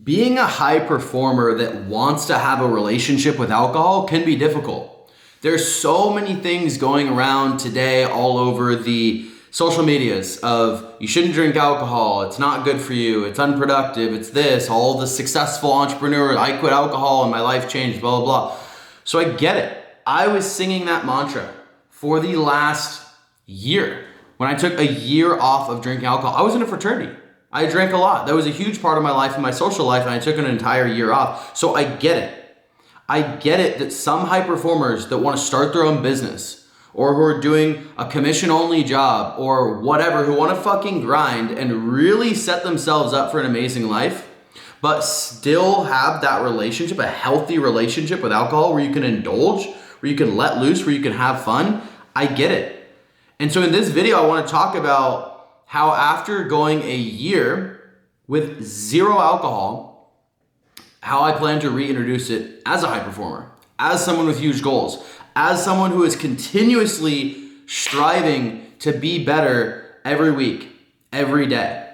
being a high performer that wants to have a relationship with alcohol can be difficult. There's so many things going around today all over the social medias of you shouldn't drink alcohol, it's not good for you, it's unproductive, it's this, all the successful entrepreneurs, I quit alcohol and my life changed, blah, blah, blah. So I get it. I was singing that mantra for the last year. When I took a year off of drinking alcohol, I was in a fraternity. I drank a lot. That was a huge part of my life and my social life, and I took an entire year off. So I get it. I get it that some high performers that want to start their own business or who are doing a commission-only job or whatever, who want to fucking grind and really set themselves up for an amazing life, but still have that relationship, a healthy relationship with alcohol where you can indulge, where you can let loose, where you can have fun. I get it. And so in this video, I want to talk about how after going a year with zero alcohol, how I plan to reintroduce it as a high performer, as someone with huge goals, as someone who is continuously striving to be better every week, every day.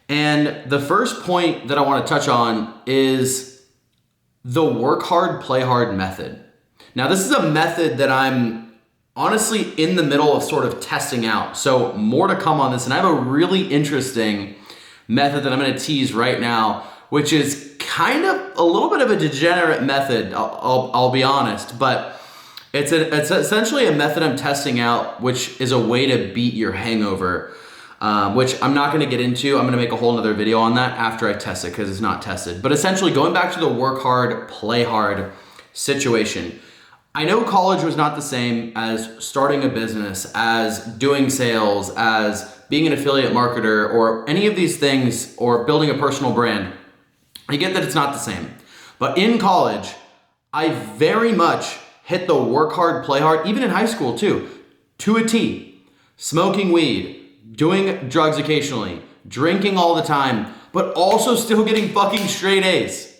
And the first point that I want to touch on is the work hard, play hard method. Now, this is a method that I'm honestly in the middle of sort of testing out. So more to come on this. And I have a really interesting method that I'm going to tease right now, which is kind of a little bit of a degenerate method. I'll be honest, but it's essentially a method I'm testing out, which is a way to beat your hangover, which I'm not going to get into. I'm going to make a whole nother video on that after I test it because it's not tested. But essentially going back to the work hard, play hard situation. I know college was not the same as starting a business, as doing sales, as being an affiliate marketer, or any of these things, or building a personal brand. I get that it's not the same. But in college, I very much hit the work hard, play hard, even in high school too, to a T. Smoking weed, doing drugs occasionally, drinking all the time, but also still getting fucking straight A's.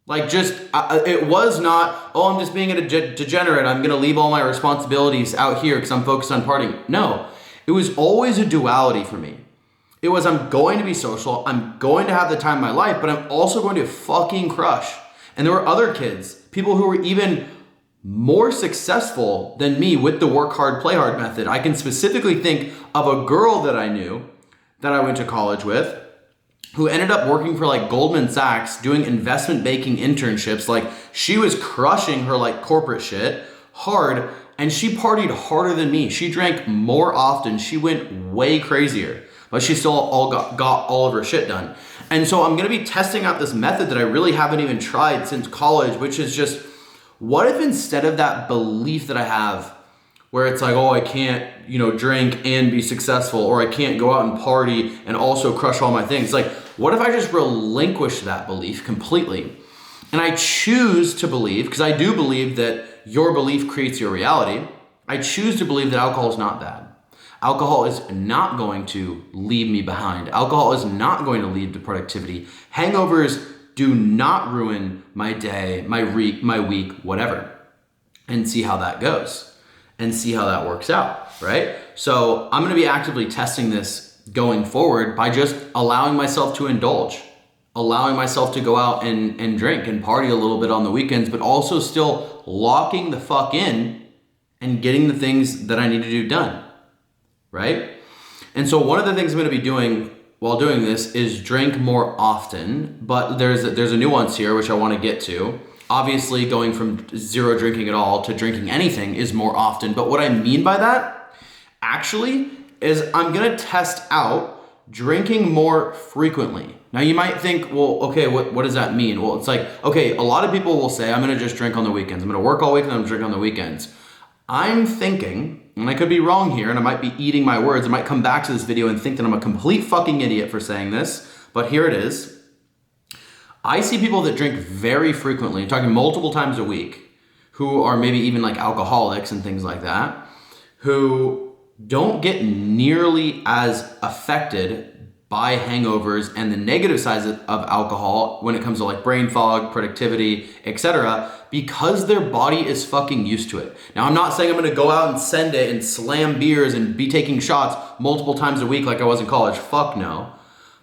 Like it was not, oh, I'm just being a degenerate. I'm going to leave all my responsibilities out here because I'm focused on partying. No, it was always a duality for me. It was, I'm going to be social. I'm going to have the time of my life, but I'm also going to fucking crush. And there were other kids, people who were even more successful than me with the work hard, play hard method. I can specifically think of a girl that I knew that I went to college with, who ended up working for like Goldman Sachs doing investment banking internships. Like she was crushing her like corporate shit hard, and she partied harder than me. She drank more often. She went way crazier, but she still got all of her shit done. And so I'm gonna be testing out this method that I really haven't even tried since college, which is just, what if instead of that belief that I have where it's like, oh, I can't, drink and be successful, or I can't go out and party and also crush all my things. Like, what if I just relinquish that belief completely? And I choose to believe, because I do believe that your belief creates your reality. I choose to believe that alcohol is not bad. Alcohol is not going to leave me behind. Alcohol is not going to lead to productivity. Hangovers do not ruin my day, my week, whatever. And see how that goes. And see how that works out, right? So I'm going to be actively testing this going forward by just allowing myself to indulge, allowing myself to go out and drink and party a little bit on the weekends, but also still locking the fuck in and getting the things that I need to do done, right? And so one of the things I'm going to be doing while doing this is drink more often, but there's a nuance here which I want to get to. Obviously, going from zero drinking at all to drinking anything is more often. But what I mean by that, actually, is I'm going to test out drinking more frequently. Now, you might think, well, okay, what does that mean? Well, it's like, okay, a lot of people will say, I'm going to just drink on the weekends. I'm going to work all week and I'm going to drink on the weekends. I'm thinking, and I could be wrong here, and I might be eating my words. I might come back to this video and think that I'm a complete fucking idiot for saying this, but here it is. I see people that drink very frequently, I'm talking multiple times a week, who are maybe even like alcoholics and things like that, who don't get nearly as affected by hangovers and the negative sides of alcohol when it comes to like brain fog, productivity, etc., because their body is fucking used to it. Now, I'm not saying I'm going to go out and send it and slam beers and be taking shots multiple times a week like I was in college. Fuck no.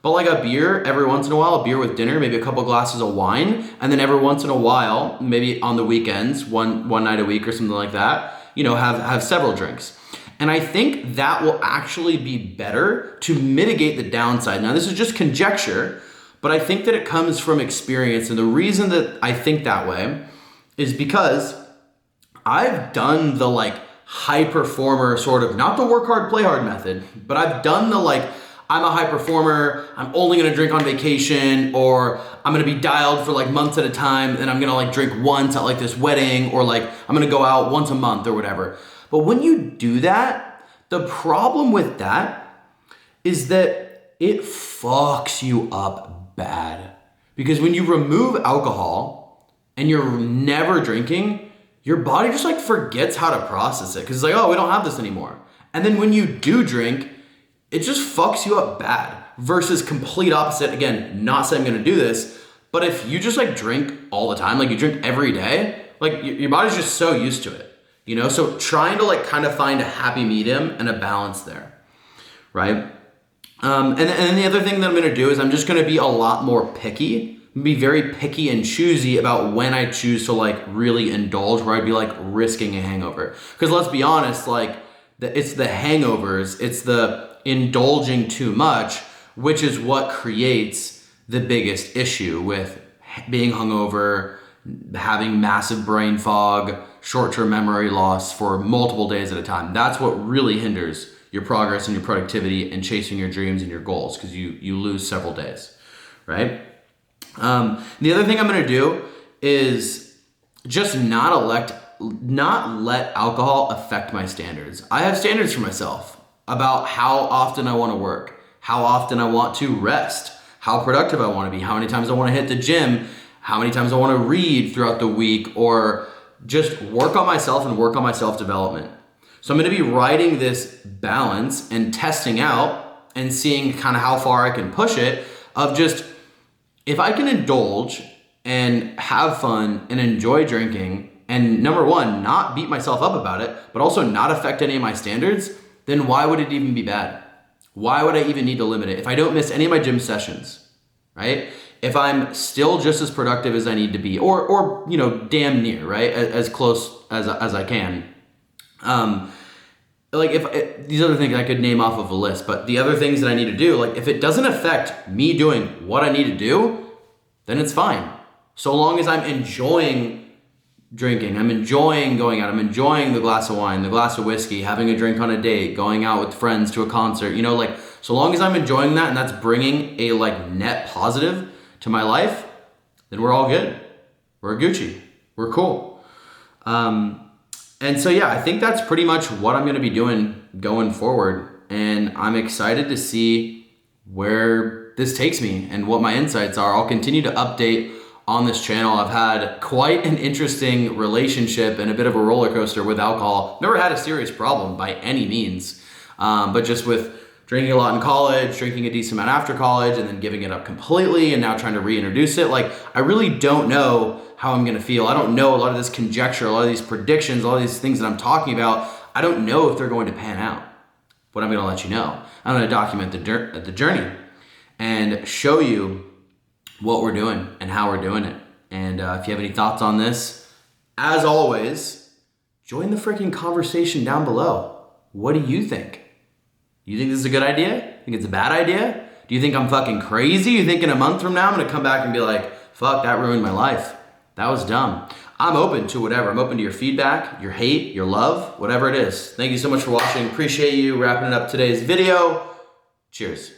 But like a beer every once in a while, a beer with dinner, maybe a couple glasses of wine, and then every once in a while, maybe on the weekends, one night a week or something like that, have several drinks. And I think that will actually be better to mitigate the downside. Now, this is just conjecture, but I think that it comes from experience. And the reason that I think that way is because I've done the like high performer sort of, not the work hard, play hard method, but I've done the like, I'm a high performer, I'm only gonna drink on vacation, or I'm gonna be dialed for like months at a time, and I'm gonna like drink once at like this wedding, or like I'm gonna go out once a month or whatever. But when you do that, the problem with that is that it fucks you up bad. Because when you remove alcohol and you're never drinking, your body just like forgets how to process it. Because it's like, oh, we don't have this anymore. And then when you do drink, it just fucks you up bad. Versus complete opposite. Again, not saying I'm gonna do this, but if you just like drink all the time, like you drink every day, like your body's just so used to it. So trying to like kind of find a happy medium and a balance there, right? And then the other thing that I'm gonna do is I'm just gonna be a lot more picky, be very picky and choosy about when I choose to like really indulge, where I'd be like risking a hangover. Because let's be honest, like it's the hangovers, it's the indulging too much, which is what creates the biggest issue with being hungover, having massive brain fog, short-term memory loss for multiple days at a time. That's what really hinders your progress and your productivity and chasing your dreams and your goals, because you lose several days, right? The other thing I'm gonna do is just not let alcohol affect my standards. I have standards for myself about how often I wanna work, how often I want to rest, how productive I wanna be, how many times I wanna hit the gym, how many times I wanna read throughout the week, or just work on myself and work on my self-development. So I'm gonna be writing this balance and testing out and seeing kind of how far I can push it, of just, if I can indulge and have fun and enjoy drinking, and number one, not beat myself up about it, but also not affect any of my standards, then why would it even be bad? Why would I even need to limit it? If I don't miss any of my gym sessions, right? If I'm still just as productive as I need to be, or damn near, right? As close as I can. Like if these other things I could name off of a list, but the other things that I need to do, like if it doesn't affect me doing what I need to do, then it's fine. So long as I'm enjoying drinking, I'm enjoying going out, I'm enjoying the glass of wine, the glass of whiskey, having a drink on a date, going out with friends to a concert, so long as I'm enjoying that and that's bringing a like net positive to my life, then we're all good. We're Gucci. We're cool. And so, yeah, I think that's pretty much what I'm going to be doing going forward. And I'm excited to see where this takes me and what my insights are. I'll continue to update on this channel. I've had quite an interesting relationship and a bit of a roller coaster with alcohol. Never had a serious problem by any means, but just with drinking a lot in college, drinking a decent amount after college, and then giving it up completely, and now trying to reintroduce it. Like, I really don't know how I'm gonna feel. I don't know a lot of this conjecture, a lot of these predictions, a lot of these things that I'm talking about. I don't know if they're going to pan out, but I'm gonna let you know. I'm gonna document the journey and show you what we're doing and how we're doing it. And if you have any thoughts on this, as always, join the freaking conversation down below. What do you think? You think this is a good idea? Think it's a bad idea? Do you think I'm fucking crazy? You think in a month from now I'm gonna come back and be like, fuck, that ruined my life. That was dumb. I'm open to whatever. I'm open to your feedback, your hate, your love, whatever it is. Thank you so much for watching. Appreciate you. Wrapping it up today's video. Cheers.